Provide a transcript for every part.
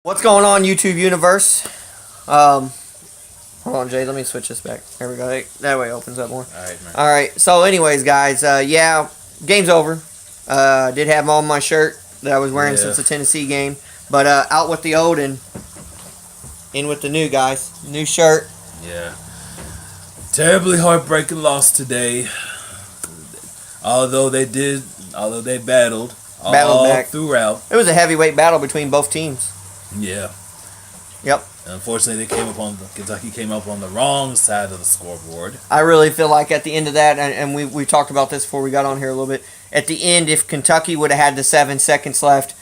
What's going on, YouTube universe? Hold on, Jay. Let me switch this back. There we go. That way it opens up more. All right, man. All right. So, anyways, guys, yeah, game's over. Did have on my shirt that I was wearing since the Tennessee game, but out with the old and in with the new, guys. New shirt. Yeah. Terribly heartbreaking loss today. Although they battled all back throughout. It was a heavyweight battle between both teams. Yeah. Yep. Unfortunately, Kentucky came up on the wrong side of the scoreboard. I really feel like at the end of that, and we talked about this before we got on here a little bit. At the end, if Kentucky would have had the 7 seconds left,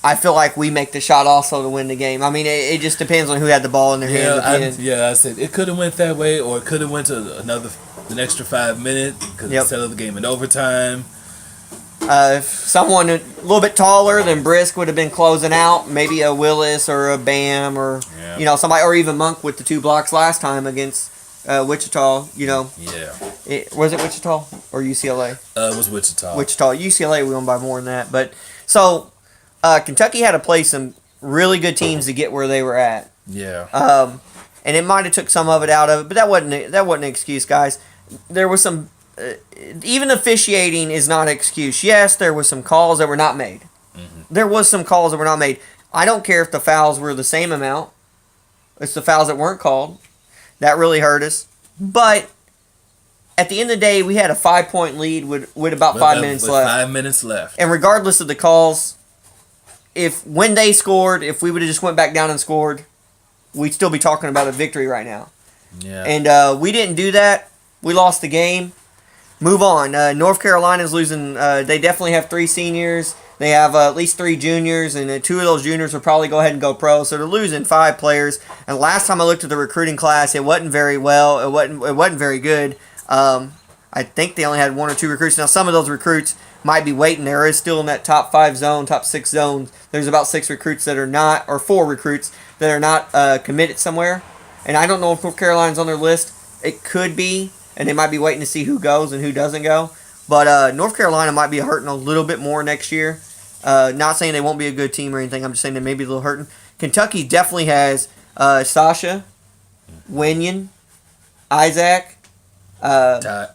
I feel like we make the shot also to win the game. I mean, it just depends on who had the ball in their hands at the end. Yeah, I said it could have went that way, or it could have went to an extra 5 minutes because instead of the game in overtime. If someone a little bit taller than Brisk would have been closing out, maybe a Willis or a Bam or somebody, or even Monk with the 2 blocks last time against Wichita. Yeah. Was it Wichita or UCLA? It was Wichita. UCLA we won by more than that, but so Kentucky had to play some really good teams to get where they were at. Yeah. And it might have took some of it out of it, but that wasn't an excuse, guys. There was some. Even officiating is not an excuse. Yes, there was some calls that were not made. Mm-hmm. There was some calls that were not made. I don't care if the fouls were the same amount. It's the fouls that weren't called. That really hurt us. But at the end of the day, we had a 5-point lead with about 5 minutes left. 5 minutes left. And regardless of the calls, when they scored, if we would have just went back down and scored, we'd still be talking about a victory right now. Yeah. And we didn't do that. We lost the game. Move on. North Carolina's losing. They definitely have 3 seniors. They have at least 3 juniors, and 2 of those juniors will probably go ahead and go pro. So they're losing 5 players. And last time I looked at the recruiting class, it wasn't very well. It wasn't very good. I think they only had 1 or 2 recruits. Now some of those recruits might be waiting. There is still in that top 5 zone, top 6 zone. There's about 6 recruits that are not, or 4 recruits that are not committed somewhere. And I don't know if North Carolina's on their list. It could be. And they might be waiting to see who goes and who doesn't go. But North Carolina might be hurting a little bit more next year. Not saying they won't be a good team or anything. I'm just saying they may be a little hurting. Kentucky definitely has Sasha, Winion, Isaac. Ty.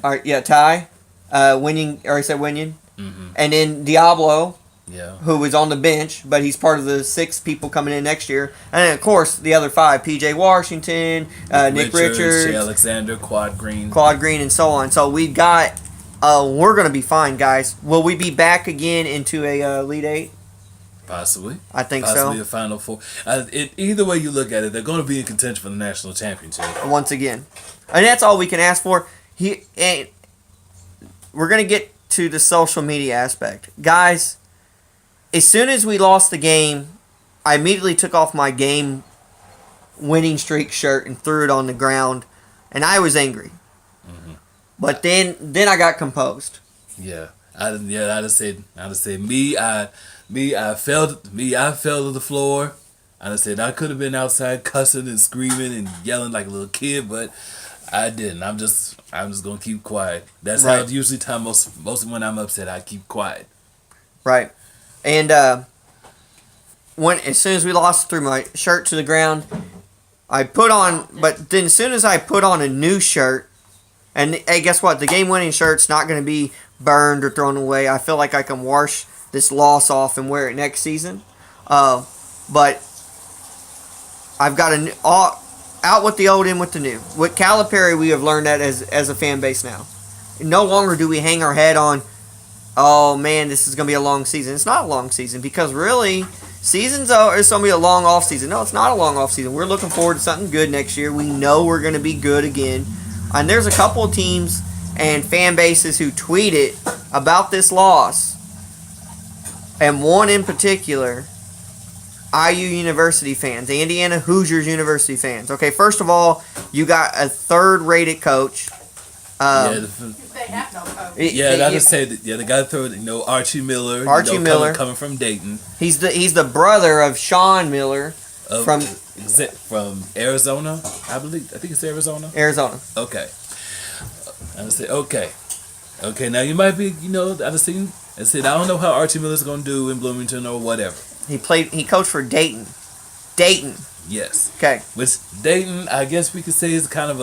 All right, yeah, Ty. Winion, or I said Winion. Mm-hmm. And then Diablo. Yeah. Who is on the bench, but he's part of the 6 people coming in next year. And then, of course, the other 5, P.J. Washington, Nick Richards, Shea Alexander, Quad Green, and so on. So we've got, we're going to be fine, guys. Will we be back again into a Elite 8? Possibly. I think Possibly so. a Final Four. Either way you look at it, they're going to be in contention for the national championship. Once again. And that's all we can ask for. We're going to get to the social media aspect. Guys, as soon as we lost the game, I immediately took off my game winning streak shirt and threw it on the ground, and I was angry. Mm-hmm. But then I got composed. Yeah, I'd have said me. I fell to the floor. I'd have said I could have been outside cussing and screaming and yelling like a little kid, but I didn't. I'm just gonna keep quiet. That's how it usually time most when I'm upset. I keep quiet. Right. And as soon as we lost, threw my shirt to the ground. But then as soon as I put on a new shirt, and hey, guess what? The game-winning shirt's not going to be burned or thrown away. I feel like I can wash this loss off and wear it next season. But I've got out with the old, in with the new. With Calipari, we have learned that as a fan base now. No longer do we hang our head on, oh man, this is going to be a long season. It's not a long season because really, it's going to be a long off season. No, it's not a long off season. We're looking forward to something good next year. We know we're going to be good again. And there's a couple of teams and fan bases who tweeted about this loss. And one in particular, IU University fans, Indiana Hoosiers University fans. Okay, first of all, you got a 3rd-rated coach. They have no coach. I just say that. Yeah, the guy threw it. Archie Miller. Coming from Dayton. He's the brother of Sean Miller from Arizona, I believe. I think it's Arizona. Arizona. Okay. I say okay. Now you might be. I've seen And said, I don't know how Archie Miller's going to do in Bloomington or whatever. He coached for Dayton. Dayton. Yes. Okay. Which Dayton, I guess we could say, is kind of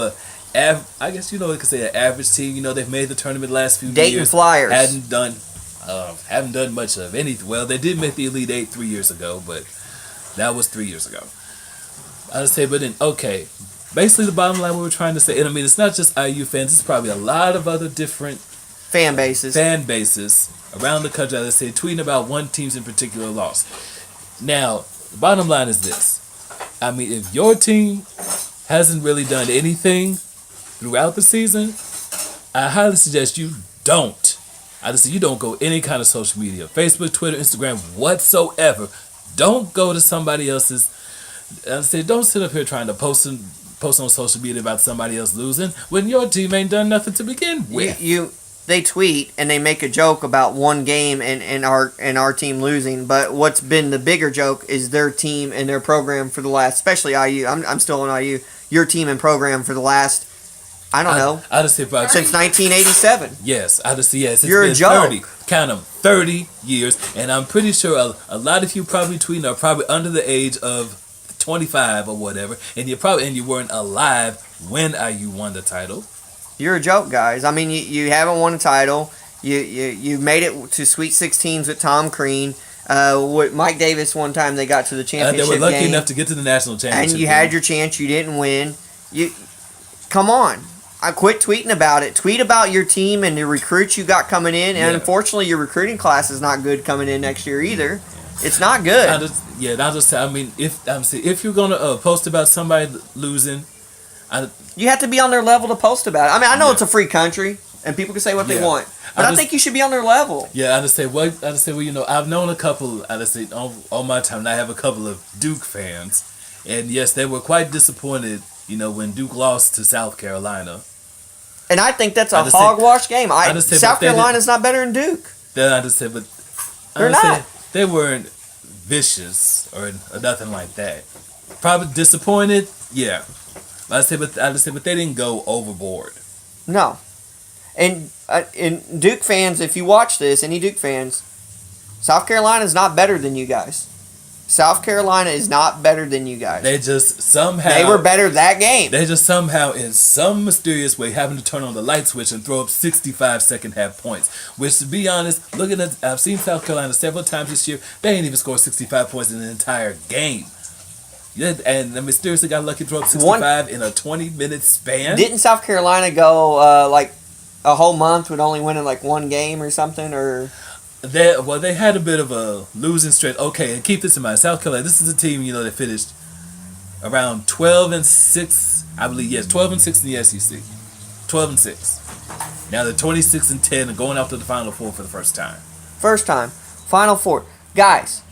I guess we could say an average team. They've made the tournament the last few years. Dayton Flyers. Haven't done much of anything. Well, they did make the Elite Eight 3 years ago, but that was 3 years ago. I would say, but then, okay. Basically, the bottom line we were trying to say, and I mean, it's not just IU fans. It's probably a lot of other different fan bases around the country, let's say, tweeting about one team's in particular loss. Now, the bottom line is this. I mean, if your team hasn't really done anything throughout the season, I highly suggest you don't. I just say you don't go any kind of social media, Facebook, Twitter, Instagram, whatsoever. Don't go to somebody else's. I say don't sit up here trying to post on social media about somebody else losing when your team ain't done nothing to begin with. They tweet and they make a joke about one game and our team losing, but what's been the bigger joke is their team and their program for the last, especially IU. I'm still on IU. Your team and program for the last, I don't know, I just say since 1987. Yes, I just say yes. It's You're been a joke. 30, count them, 30 years, and I'm pretty sure a lot of you probably tweeting are probably under the age of 25 or whatever, and you weren't alive when IU won the title. You're a joke, guys. I mean, you haven't won a title. You made it to Sweet 16s with Tom Crean. With Mike Davis, one time they got to the championship they were lucky game, enough to get to the national championship. and you had your chance. You didn't win. Come on. I quit tweeting about it. Tweet about your team and the recruits you got coming in. And unfortunately, your recruiting class is not good coming in next year either. It's not good. If you're gonna post about somebody losing, you have to be on their level to post about it. I mean, I know it's a free country and people can say what they want, but I think you should be on their level. Yeah, I've known a couple. On my time, and I have a couple of Duke fans, and yes, they were quite disappointed. When Duke lost to South Carolina. And I think that's a hogwash game. South Carolina's not better than Duke. They're not. They weren't vicious or nothing like that. Probably disappointed, yeah. But they didn't go overboard. No. And Duke fans, if you watch this, any Duke fans, South Carolina's not better than you guys. South Carolina is not better than you guys. They just somehow... They were better that game. They just somehow, in some mysterious way, having to turn on the light switch and throw up 65 second half points. Which, to be honest, I've seen South Carolina several times this year. They ain't even scored 65 points in an entire game. Yeah, and they mysteriously got lucky to throw up 65 in a 20-minute span. Didn't South Carolina go like a whole month with only winning like one game or something? Or they had a bit of a losing streak. Okay, and keep this in mind. South Carolina, this is a team, that finished around 12-6, I believe, yes, 12-6 in the SEC. 12-6. Now they're 26-10 and going after the Final Four for the first time. First time. Final Four. Guys,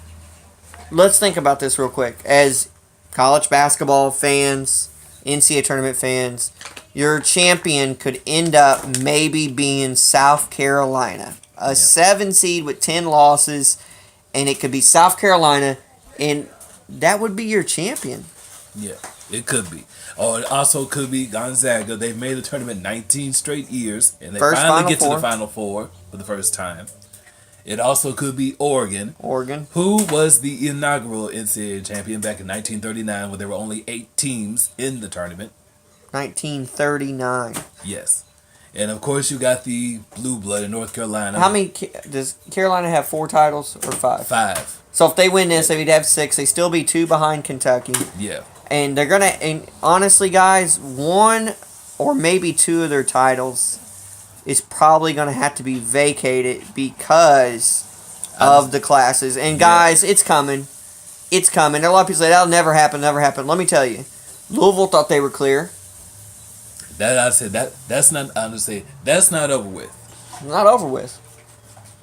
let's think about this real quick. As college basketball fans, NCAA tournament fans, your champion could end up maybe being South Carolina. A 7 seed with 10 losses, and it could be South Carolina, and that would be your champion. Yeah, it could be. Or it also could be Gonzaga. They've made the tournament 19 straight years, and they finally get to the Final Four for the first time. It also could be Oregon. Who was the inaugural NCAA champion back in 1939 when there were only 8 teams in the tournament. 1939. Yes. And, of course, you got the blue blood in North Carolina. How many does Carolina have? 4 titles or 5? 5. So if they win this, they'd have 6. They still be 2 behind Kentucky. Yeah. And they're going to, and honestly, guys, 1 or maybe 2 of their titles is probably going to have to be vacated because of the classes. And, guys, it's coming. It's coming. There are a lot of people say, that'll never happen. Let me tell you. Louisville thought they were clear. That's not over with. Not over with.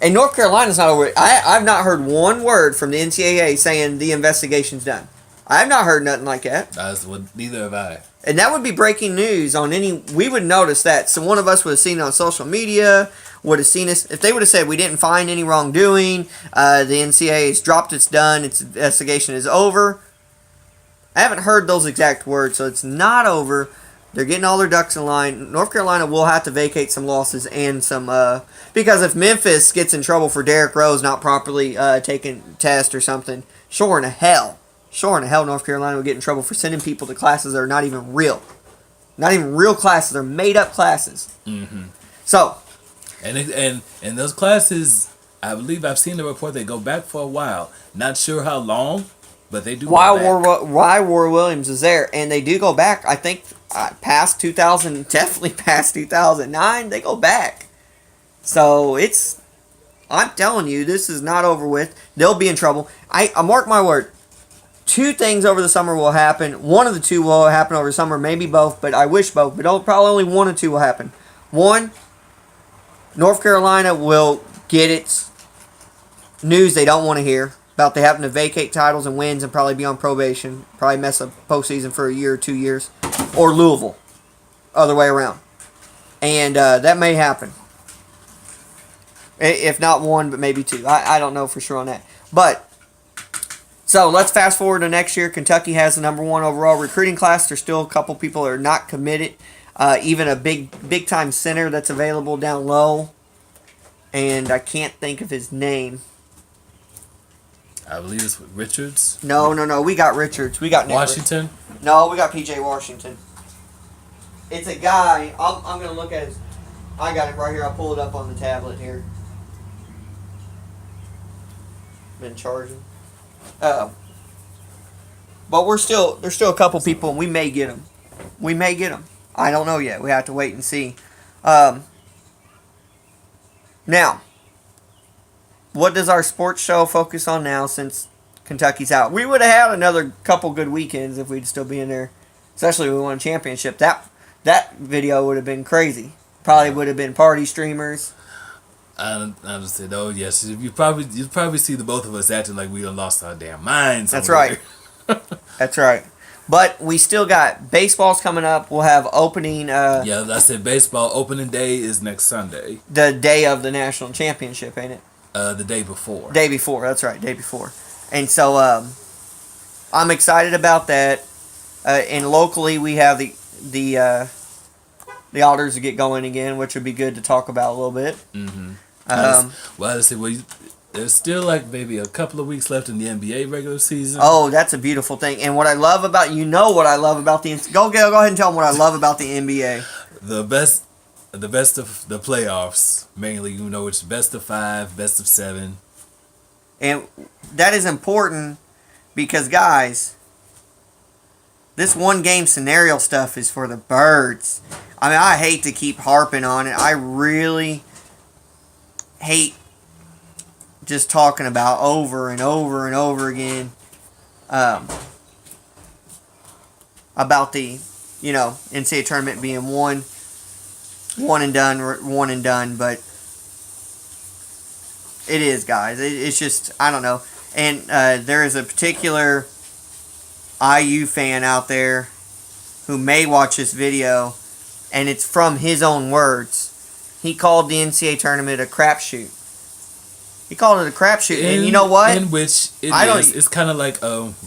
And North Carolina's not over with. I've not heard one word from the NCAA saying the investigation's done. I have not heard nothing like that. Neither have I. And that would be breaking news on any... We would notice that. So one of us would have seen it on social media, would have seen us... If they would have said we didn't find any wrongdoing, the NCAA has dropped, it's done, its investigation is over. I haven't heard those exact words, so it's not over. They're getting all their ducks in line. North Carolina will have to vacate some losses and some because if Memphis gets in trouble for Derrick Rose not properly taking test or something, sure in hell, North Carolina will get in trouble for sending people to classes that are not even real. Not even real classes. They're made-up classes. Mm-hmm. So. And those classes, I believe I've seen the report, they go back for a while. Not sure how long, but they do Why go War Williams is there. And they do go back, I think, past 2000, definitely past 2009. They go back. So I'm telling you, this is not over with. They'll be in trouble. I mark my word. 2 things over the summer will happen. One of the 2 will happen over the summer, maybe both, but I wish both. But probably only 1 or 2 will happen. 1, North Carolina will get its news they don't want to hear about they having to vacate titles and wins and probably be on probation, probably mess up postseason for a year or 2 years, or Louisville, other way around. And that may happen. If not 1, but maybe 2. I don't know for sure on that. But so let's fast forward to next year. Kentucky has the number 1 overall recruiting class. There's still a couple people that are not committed. Even a big time center that's available down low. And I can't think of his name. I believe it's Richards. No. We got Richards. We got Nick Washington. No, we got PJ Washington. It's a guy. I'm gonna look at his. I got it right here. I'll pull it up on the tablet here. Been charging. But there's still a couple people, and we may get them. I don't know yet. We have to wait and see. Now, what does our sports show focus on now since Kentucky's out? We would have had another couple good weekends if we'd still be in there, especially if we won a championship. That video would have been crazy. Probably would have been party streamers. I just said, oh yes, you'd probably see the both of us acting like we done lost our damn minds. That's right. That's right. But we still got baseball's coming up. We'll have opening. Yeah, I said baseball opening day is next Sunday. The day of the national championship, ain't it? The day before. Day before. That's right. Day before. And so I'm excited about that. And locally, we have the Otters to get going again, which would be good to talk about a little bit. Mm-hmm. There's still like maybe a couple of weeks left in the NBA regular season. Oh, that's a beautiful thing. And what I love about the go ahead and tell them what I love about the NBA. The best of the playoffs, mainly, it's best of 5, best of 7. And that is important because, guys, this 1-game scenario stuff is for the birds. I mean, I hate to keep harping on it. I really hate just talking about over and over and over again about the, NCAA tournament being one and done, but it is, guys. It's just, I don't know. And there is a particular IU fan out there who may watch this video, and it's from his own words. He called the NCAA tournament a crapshoot. He called it a crapshoot, and you know what? In which it's kind of like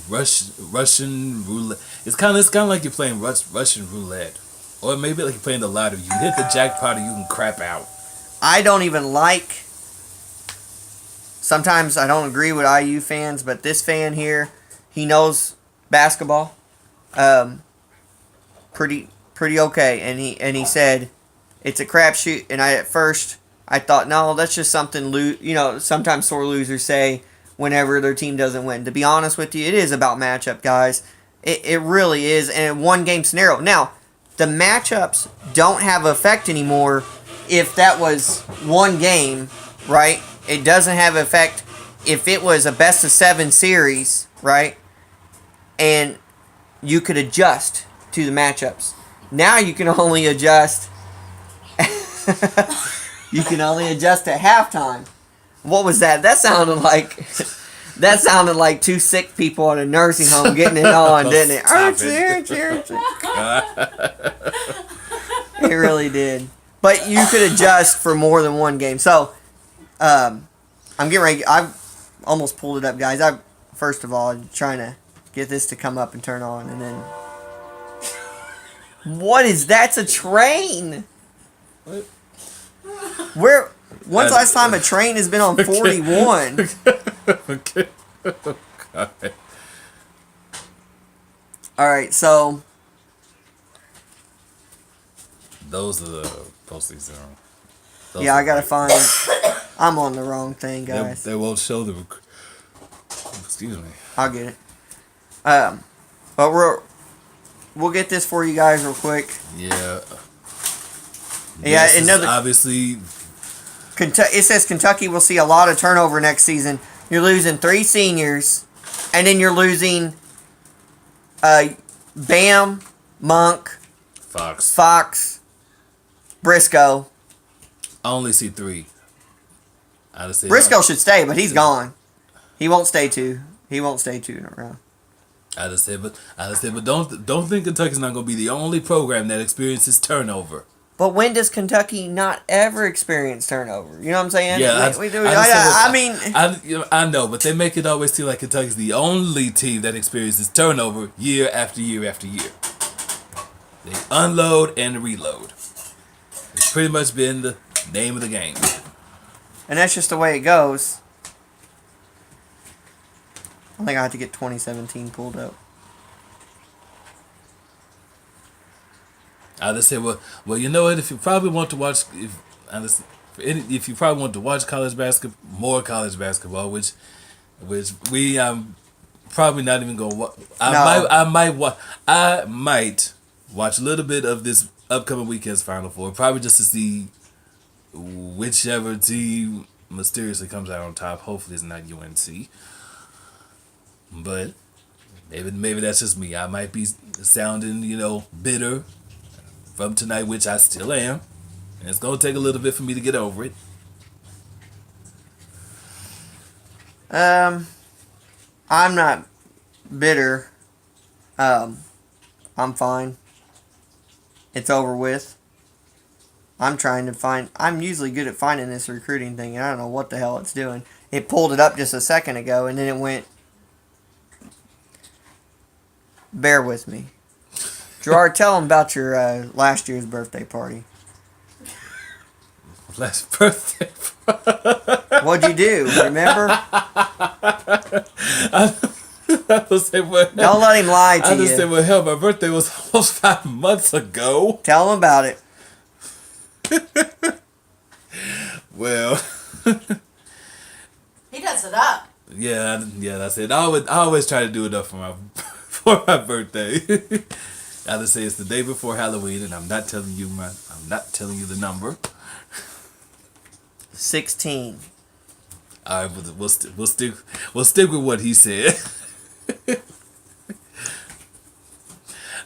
Russian roulette. It's kind of like you're playing Russian roulette, or maybe like you're playing the lottery. You hit the jackpot, or you can crap out. I don't even like. Sometimes I don't agree with IU fans, but this fan here, he knows basketball, pretty okay, and he said it's a crapshoot, and at first I thought, no, that's just something sometimes sore losers say whenever their team doesn't win. To be honest with you, it is about matchup, guys. It really is, and a 1-game scenario. Now, the matchups don't have effect anymore if that was 1 game, right? It doesn't have effect if it was a best of 7 series, right? And you could adjust to the matchups. Now you can only adjust. You can only adjust at halftime. What was that? That sounded like 2 sick people at a nursing home getting it on, didn't it? It really did. But you could adjust for more than 1 game. So, I'm getting ready. I've almost pulled it up, guys. First of all, I'm trying to get this to come up and turn on, and then What is that's a train? What? Where? When's the last time a train has been on 41? Okay. Okay. All right, so Those are the postings. yeah, I gotta find. I'm on the wrong thing, guys. They won't show the. Excuse me. I'll get it. But we'll get this for you guys real quick. Yeah. Yeah, This is another. obviously. It says Kentucky will see a lot of turnover next season. You're losing 3 seniors, and then you're losing Bam, Monk, Fox. Briscoe. I only see 3. I'd say Briscoe should stay, but he's gone. He won't stay 2. He won't stay 2 in a row. I'd say, but don't think Kentucky's not gonna be the only program that experiences turnover. But when does Kentucky not ever experience turnover? You know what I'm saying? Yeah, we do. I mean, I know, but they make it always seem like Kentucky's the only team that experiences turnover year after year after year. They unload and reload. It's pretty much been the name of the game. and that's just the way it goes. I think I have to get 2017 pulled up. I just say, well, you know what? If you probably want to watch, if you probably want to watch more college basketball, which we probably not even gonna. I might watch a little bit of this upcoming weekend's Final Four, probably just to see whichever team mysteriously comes out on top. Hopefully, it's not UNC, but maybe that's just me. I might be sounding, bitter from tonight, which I still am. And it's going to take a little bit for me to get over it. I'm not bitter. I'm fine. It's over with. I'm usually good at finding this recruiting thing, and I don't know what the hell it's doing. It pulled it up just a second ago, and then it went. Bear with me. Gerard, tell them about your last year's birthday party. Last birthday. What'd you do? Remember? Don't let him lie to you. I just said, well, hell, my birthday was almost 5 months ago. Tell him about it. Well. He does it up. Yeah, that's it. I always try to do it up for my birthday. I just say it's the day before Halloween, and I'm not telling you the number. 16. All right, we'll stick with what he said.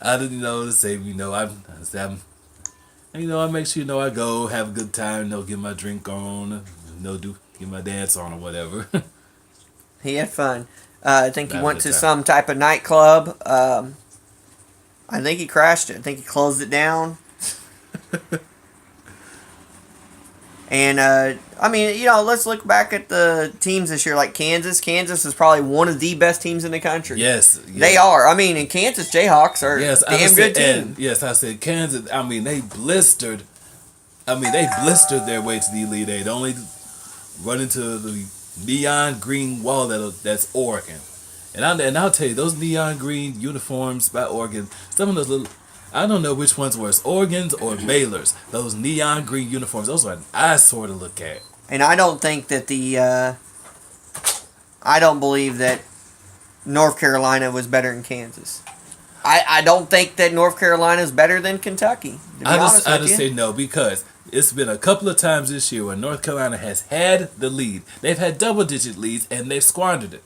I didn't know to say, I make sure I go have a good time, get my drink on, get my dance on or whatever. He had fun. I think he went to some type of nightclub. I think he crashed it. I think he closed it down. And, let's look back at the teams this year, like Kansas. Kansas is probably one of the best teams in the country. Yes. They are. I mean, and Kansas Jayhawks are a damn good team. Yes, I said Kansas. I mean, they blistered their way to the Elite Eight. Only run into the neon green wall that's Oregon. And I'll tell you, those neon green uniforms by Oregon, some of those little, I don't know which one's worse, Oregon's or Baylor's. Those neon green uniforms, those are an eyesore to look at. And I don't think that I don't believe that North Carolina was better than Kansas. I don't think that North Carolina is better than Kentucky. I just say no, because it's been a couple of times this year where North Carolina has had the lead. They've had double-digit leads, and they've squandered it.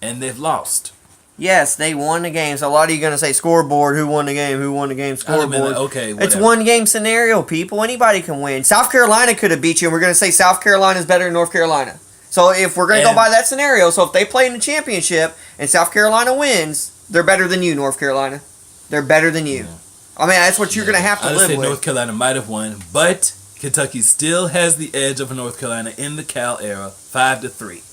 And they've lost. Yes, they won the game. So a lot of you going to say scoreboard, who won the game, scoreboard. Okay, whatever. It's one game scenario, people. Anybody can win. South Carolina could have beat you, and we're going to say South Carolina is better than North Carolina. So if we're going to go by that scenario, so if they play in the championship and South Carolina wins, they're better than you, North Carolina. They're better than you. Yeah. I mean, that's what you're going to have to live with. North Carolina might have won, but Kentucky still has the edge over North Carolina in the Cal era, 5-3.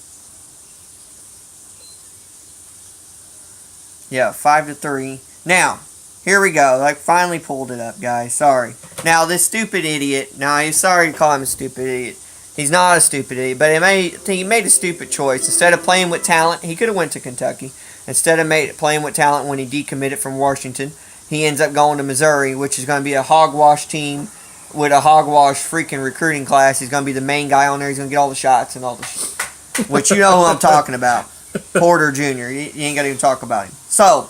Yeah, 5-3. Now, Here we go. I finally pulled it up, guys. Sorry. Now, this stupid idiot. Now, I'm sorry to call him a stupid idiot. He's not a stupid idiot, but he made a stupid choice. Instead of playing with talent, he could have went to Kentucky. Instead of playing with talent when he decommitted from Washington, he ends up going to Missouri, which is going to be a hogwash team with a hogwash freaking recruiting class. He's going to be the main guy on there. He's going to get all the shots and all the shit. Which you know who I'm talking about. Porter Jr. You ain't got to even talk about him. So,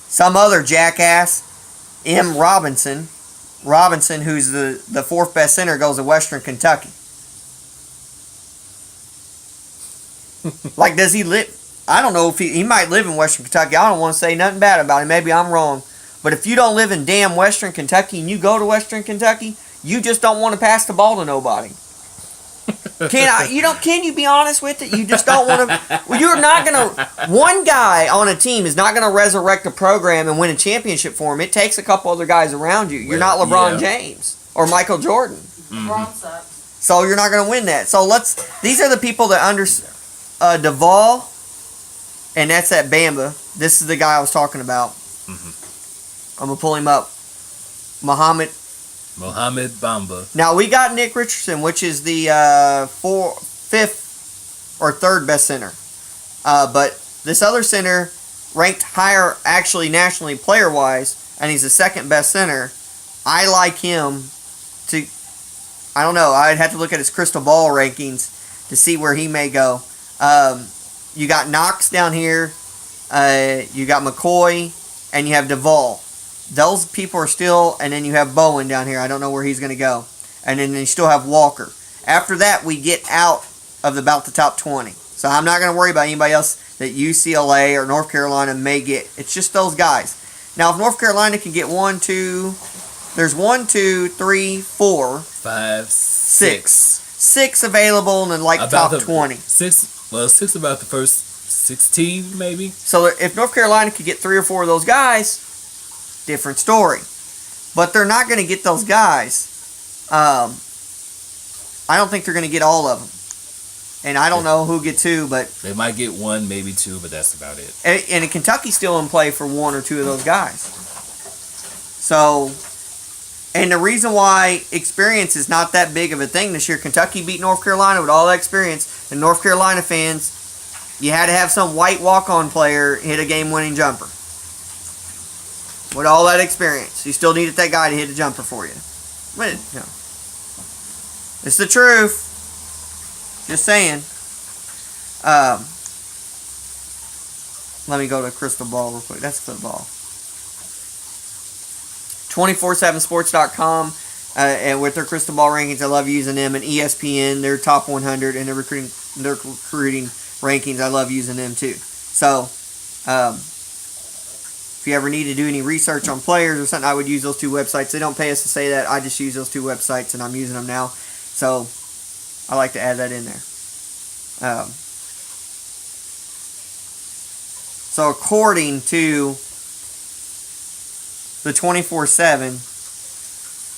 some other jackass, M. Robinson, who's the fourth best center, goes to Western Kentucky. Like, does he live? I don't know if he might live in Western Kentucky. I don't want to say nothing bad about him. Maybe I'm wrong. But if you don't live in damn Western Kentucky and you go to Western Kentucky, you just don't want to pass the ball to nobody. Can you be honest with it? You just don't want to. Well, you're not gonna. One guy on a team is not gonna resurrect a program and win a championship for him. It takes a couple other guys around you. You're not LeBron James or Michael Jordan. LeBron sucks. So you're not gonna win that. So these are the people that Duvall, and that's at Bama. This is the guy I was talking about. Mm-hmm. I'm gonna pull him up. Mohamed Bamba. Now we got Nick Richardson, which is the fifth or third best center. But this other center ranked higher, actually nationally player wise, and he's the second best center. I like him to. I don't know. I'd have to look at his crystal ball rankings to see where he may go. You got Knox down here. You got McCoy, and you have Duvall. Those people are still, and then you have Bowen down here. I don't know where he's going to go. And then you still have Walker. After that, we get out of about the top 20. So I'm not going to worry about anybody else that UCLA or North Carolina may get. It's just those guys. Now, if North Carolina can get 1, 2, there's 1, 2, 3, 4, 5, 6. 6 available in the top 20. 6 about the first 16, maybe. So if North Carolina could get 3 or 4 of those guys, different story. But they're not going to get those guys. I don't think they're going to get all of them. And I don't know who gets who, but they might get 1, maybe 2, but that's about it. And Kentucky's still in play for 1 or 2 of those guys. So, and the reason why experience is not that big of a thing this year, Kentucky beat North Carolina with all that experience, and North Carolina fans, you had to have some white walk-on player hit a game-winning jumper. With all that experience, you still needed that guy to hit a jumper for you. But, it's the truth. Just saying. Let me go to Crystal Ball real quick. That's football. 247sports.com and with their Crystal Ball rankings, I love using them. And ESPN, their top 100 and their recruiting rankings, I love using them too. So, if you ever need to do any research on players or something, I would use those 2 websites. They don't pay us to say that. I just use those 2 websites, and I'm using them now. So, I like to add that in there. So, according to the 24/7,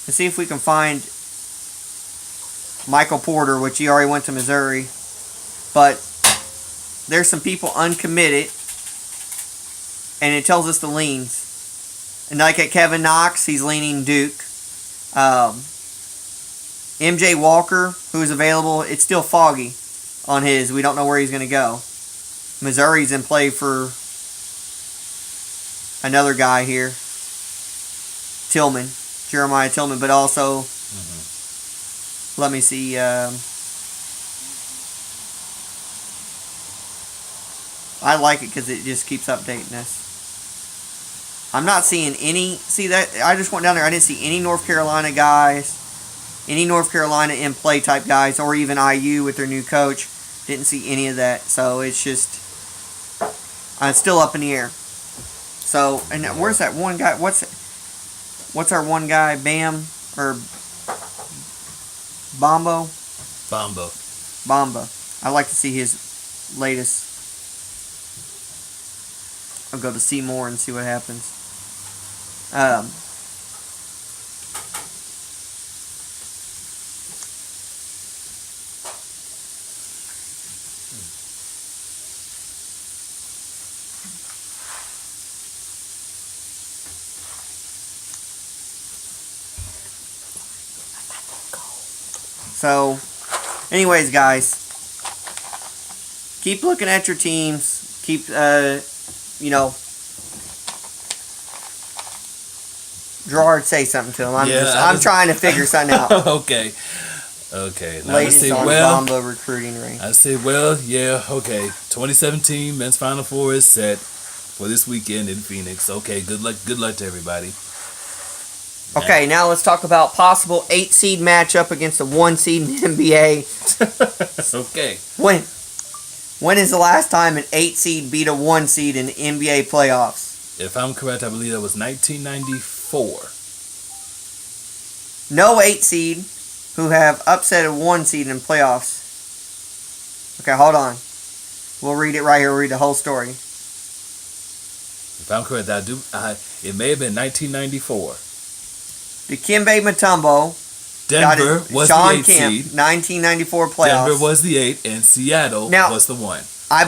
let's see if we can find Michael Porter, which he already went to Missouri. But there's some people uncommitted. And it tells us the leans. And like at Kevin Knox, he's leaning Duke. MJ Walker, who's available, it's still foggy on his. We don't know where he's going to go. Missouri's in play for another guy here. Jeremiah Tillman, but also, let me see. I like it because it just keeps updating us. I'm not seeing any. See that? I just went down there. I didn't see any North Carolina guys, any North Carolina in play type guys, or even IU with their new coach. Didn't see any of that. So it's just, it's still up in the air. So, and where's that one guy? What's our one guy? Bam or Bombo? Bomba. I'd like to see his latest. I'll go to see more and see what happens. So, anyways, guys, keep looking at your teams. Keep, Gerard, say something to him. I'm trying to figure something out. Okay. Now Latest say, on Bomba recruiting ring. I say, 2017 men's Final Four is set for this weekend in Phoenix. Okay, good luck to everybody. Okay, now let's talk about possible 8 seed matchup against a 1 seed in the NBA. Okay. When is the last time an 8 seed beat a 1 seed in the NBA playoffs? If I'm correct, I believe that was 1994. No 8 seed who have upset a 1 seed in playoffs. Okay, hold on. We'll read it right here. We'll read the whole story. If I'm correct, it may have been 1994. Dikembe Mutombo. Denver was Sean the 8 Kemp, seed. 1994 playoffs. Denver was the 8, and Seattle was the 1. I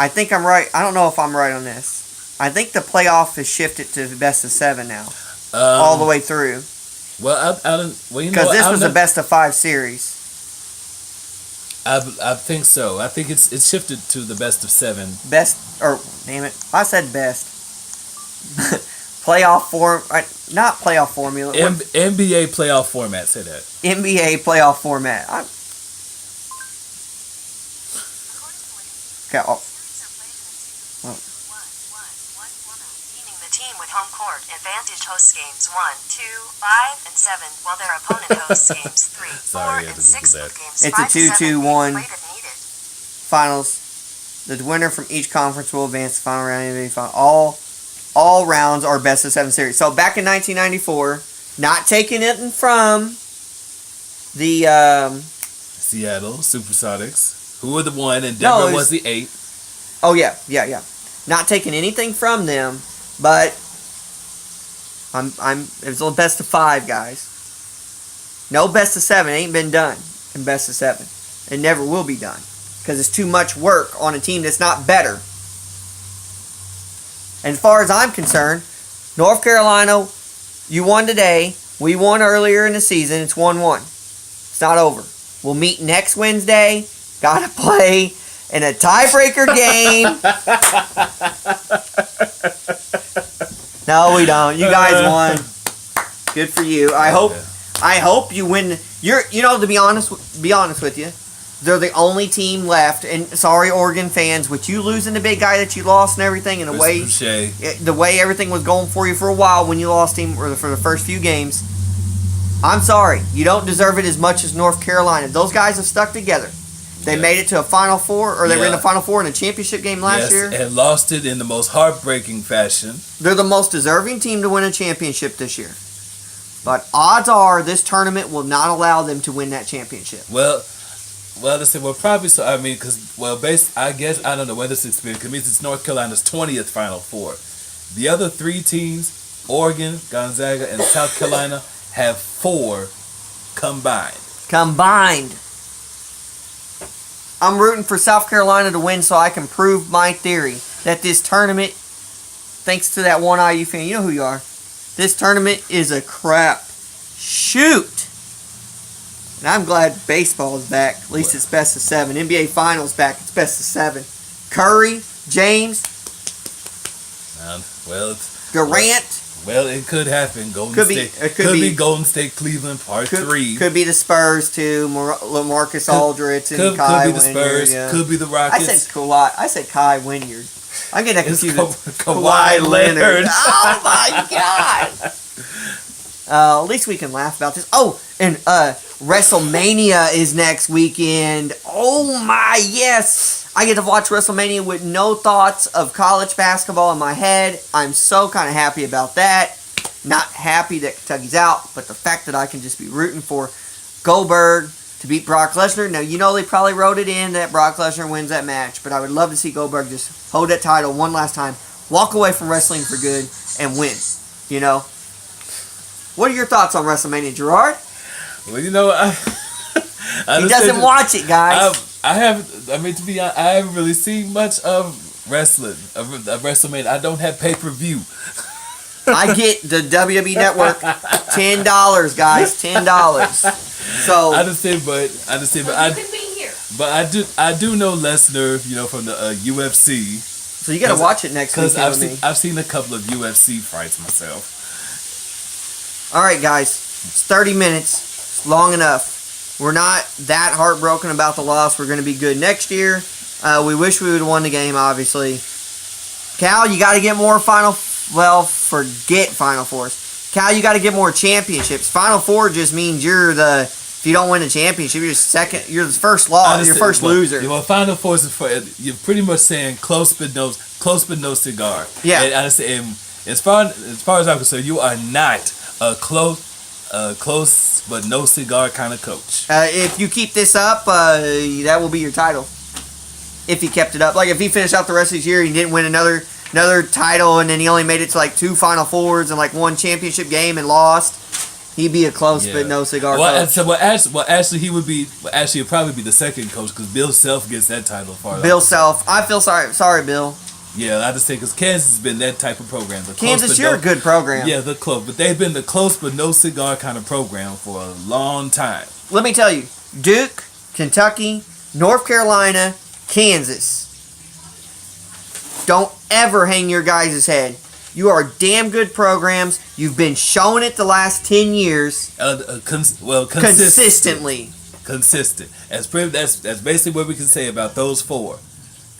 think I'm right. I don't know if I'm right on this. I think the playoff is shifted to the best of 7 now. All the way through. Well, I don't. Well, because this was a best of 5 series. I think so. I think it's shifted to the best of 7. Damn it! I said best. Playoff form, not playoff formula. NBA playoff format. Say that. NBA playoff format. Okay. The team with home court advantage hosts games 1, 2, 5, and 7, while their opponent hosts games 3, 4, and 6 games. It's a 2-2-1 finals. The winner from each conference will advance to the final round of the NBA final. All rounds are best of 7 series. So back in 1994, not taking it from the Seattle Supersonics, who were the 1, and Denver was the 8. Oh yeah. Not taking anything from them, but it was a best of 5, guys. No best of 7 ain't been done in best of 7. It never will be done because it's too much work on a team that's not better. And as far as I'm concerned, North Carolina, you won today. We won earlier in the season. It's 1-1. It's not over. We'll meet next Wednesday. Gotta play in a tiebreaker game. No, we don't. You guys won. Good for you. I hope you win. To be honest with you, they're the only team left. And sorry, Oregon fans, with you losing the big guy that you lost and everything, and the way everything was going for you for a while when you lost him for the first few games. I'm sorry. You don't deserve it as much as North Carolina. Those guys have stuck together. They made it to a Final Four, or they were in the Final Four in a championship game last year. And lost it in the most heartbreaking fashion. They're the most deserving team to win a championship this year. But odds are this tournament will not allow them to win that championship. Well, listen, probably so. I mean, I guess, I don't know whether it's experience, because it's North Carolina's 20th Final Four. The other 3 teams, Oregon, Gonzaga, and South Carolina, have 4 combined. I'm rooting for South Carolina to win so I can prove my theory that this tournament, thanks to that one IU fan, you know who you are, this tournament is a crap shoot. And I'm glad baseball is back. At least it's best of 7. NBA Finals back. It's best of 7. Curry, James, Durant. Well, it could happen. Could be Golden State, Cleveland, part 3. Could be the Spurs too. LaMarcus Aldridge and Kai Could be the Spurs. Wynyard, Could be the Rockets. I said Kai Wynyard. I'm getting that confused. Kawhi Leonard. Oh my God. At least we can laugh about this. Oh, and WrestleMania is next weekend. Oh my, yes. I get to watch WrestleMania with no thoughts of college basketball in my head. I'm so kind of happy about that. Not happy that Kentucky's out, but the fact that I can just be rooting for Goldberg to beat Brock Lesnar. Now, they probably wrote it in that Brock Lesnar wins that match, but I would love to see Goldberg just hold that title one last time, walk away from wrestling for good, and win. What are your thoughts on WrestleMania, Gerard? Well, he doesn't watch it, guys. I haven't really seen much of wrestling, of WrestleMania. I don't have pay-per-view. I get the WWE Network, $10, guys, $10. So I understand, but I do know Lesnar, from the UFC. So you got to watch it next week. Because I've seen a couple of UFC fights myself. All right, guys, it's 30 minutes. It's long enough. We're not that heartbroken about the loss. We're going to be good next year. We wish we would have won the game, obviously. Cal, you got to get more forget Final Fours. Cal, you got to get more championships. Final Four just means if you don't win a championship, you're the first loss, your first loser. Final Four is you're pretty much saying close but no cigar. Yeah. And as far as I'm concerned, you are not a close but no cigar kind of coach. If you keep this up, that will be your title. If he kept it up, like if he finished out the rest of his year, he didn't win another title, and then he only made it to like 2 Final Fours and like 1 championship game and lost, he'd be a close but no cigar coach. Actually, he'd probably be the second coach because Bill Self gets that title. Bill Self, I feel sorry, Bill. Yeah, I just say because Kansas has been that type of program. Kansas, you're a good program. Yeah, but they've been the close but no cigar kind of program for a long time. Let me tell you, Duke, Kentucky, North Carolina, Kansas. Don't ever hang your guys' head. You are damn good programs. You've been showing it the last 10 years. Consistently. Consistent. That's basically what we can say about those 4.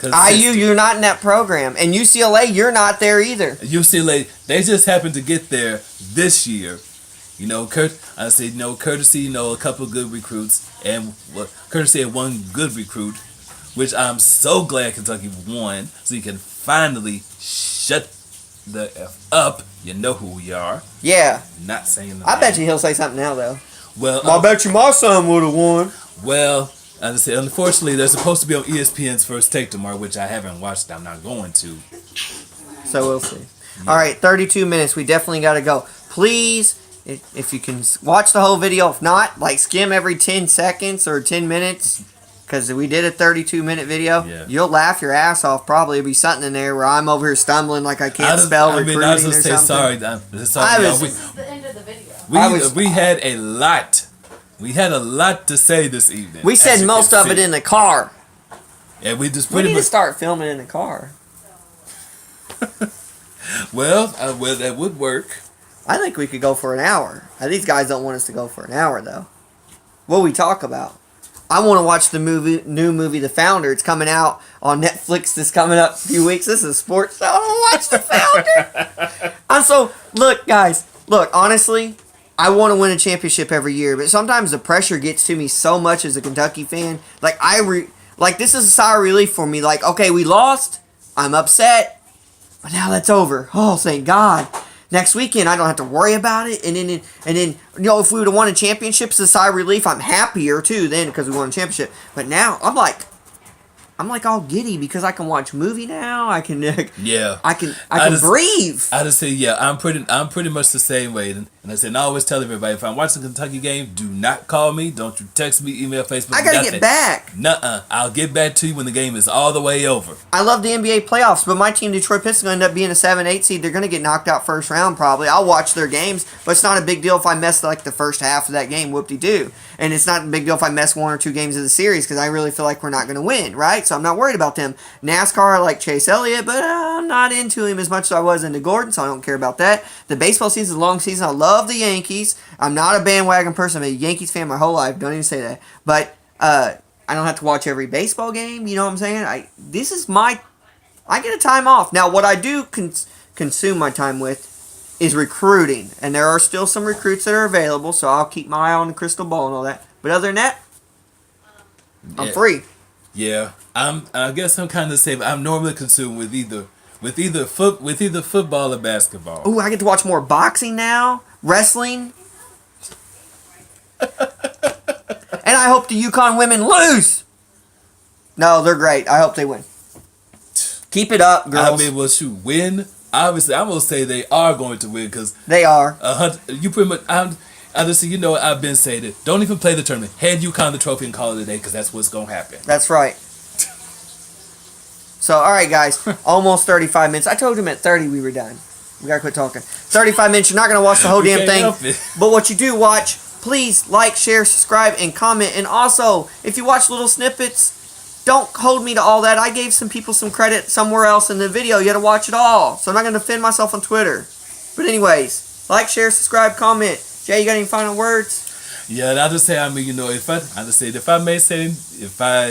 IU, you're not in that program. And UCLA, you're not there either. UCLA, they just happened to get there this year. Courtesy, a couple of good recruits. And courtesy of one good recruit, which I'm so glad Kentucky won, so you can finally shut the F up. You know who we are. Yeah. Not saying the I name. bet you he'll say something now, though. Well, I bet you my son would have won. Well, as I said, unfortunately, they're supposed to be on ESPN's First Take tomorrow, which I haven't watched. I'm not going to. So we'll see. Yeah. All right, 32 minutes. We definitely got to go. Please, if you can watch the whole video. If not, skim every 10 seconds or 10 minutes. Because we did a 32-minute video. Yeah. You'll laugh your ass off. Probably there'll be something in there where I'm over here stumbling like I can't spell recruiting or something. This is the end of the video. We had a lot. We had a lot to say this evening. We said most of it in the car. And we just we need to start filming in the car. well, that would work. I think we could go for an hour. These guys don't want us to go for an hour, though. What we talk about? I want to watch the new movie, The Founder. It's coming out on Netflix this coming up few weeks. This is a sports show. I want to watch The Founder. Look, guys. Look, honestly, I want to win a championship every year, but sometimes the pressure gets to me so much as a Kentucky fan. This is a sigh of relief for me. Okay, we lost. I'm upset. But now that's over. Oh, thank God. Next weekend, I don't have to worry about it. And then if we would have won a championship, it's a sigh of relief. I'm happier, too, then, because we won a championship. But now, I'm all giddy because I can watch a movie now. I can breathe. I just say, I'm pretty much the same way. And I said, and I always tell everybody, if I'm watching a Kentucky game, do not call me. Don't you text me, email, Facebook. I gotta get back. Nuh-uh. I'll get back to you when the game is all the way over. I love the NBA playoffs, but my team, Detroit Pistons, will end up being a 7-8 seed. They're gonna get knocked out first round probably. I'll watch their games, but it's not a big deal if I mess the first half of that game. Whoop-de-doo. And it's not a big deal if I mess 1 or 2 games of the series because I really feel like we're not gonna win, right? So I'm not worried about them. NASCAR, I like Chase Elliott, but I'm not into him as much as I was into Gordon, so I don't care about that. The baseball season is a long season. I love the Yankees. I'm not a bandwagon person. I'm a Yankees fan my whole life. Don't even say that. But I don't have to watch every baseball game. You know what I'm saying? I get a time off. Now, what I do consume my time with is recruiting. And there are still some recruits that are available, so I'll keep my eye on the crystal ball and all that. But other than that, I'm free. Yeah, I guess I'm kind of the same. I'm normally consumed with either football or basketball. Ooh, I get to watch more boxing now, wrestling, and I hope the UConn women lose. No, they're great. I hope they win. Keep it up, girls. Win? Obviously, I'm gonna say they are going to win because they are. You pretty much. I've been saying it. Don't even play the tournament. Hand UConn the trophy and call it a day because that's what's going to happen. That's right. So, all right, guys. Almost 35 minutes. I told him at 30 we were done. We got to quit talking. 35 minutes. You're not going to watch the whole damn thing. But what you do watch, please like, share, subscribe, and comment. And also, if you watch little snippets, don't hold me to all that. I gave some people some credit somewhere else in the video. You got to watch it all. So I'm not going to defend myself on Twitter. But anyways, like, share, subscribe, comment. Jay, you got any final words? Yeah, and I'll just say, I mean, you know, if I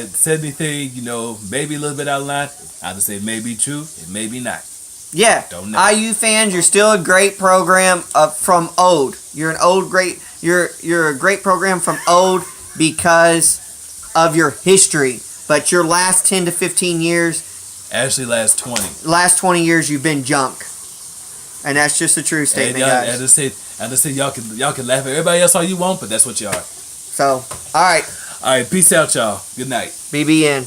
said anything, you know, maybe a little bit out of line, I'll just say it may be true, it may be not. Yeah, Don't know. IU fans, you're still a great program from Ode. You're a great program from Ode because of your history. But your last 10 to 15 years, actually last 20. Last 20 years you've been junk. And that's just a true statement, guys. I just say y'all can laugh at everybody else all you want, but that's what you are. So, all right. All right, peace out, y'all. Good night. BBN.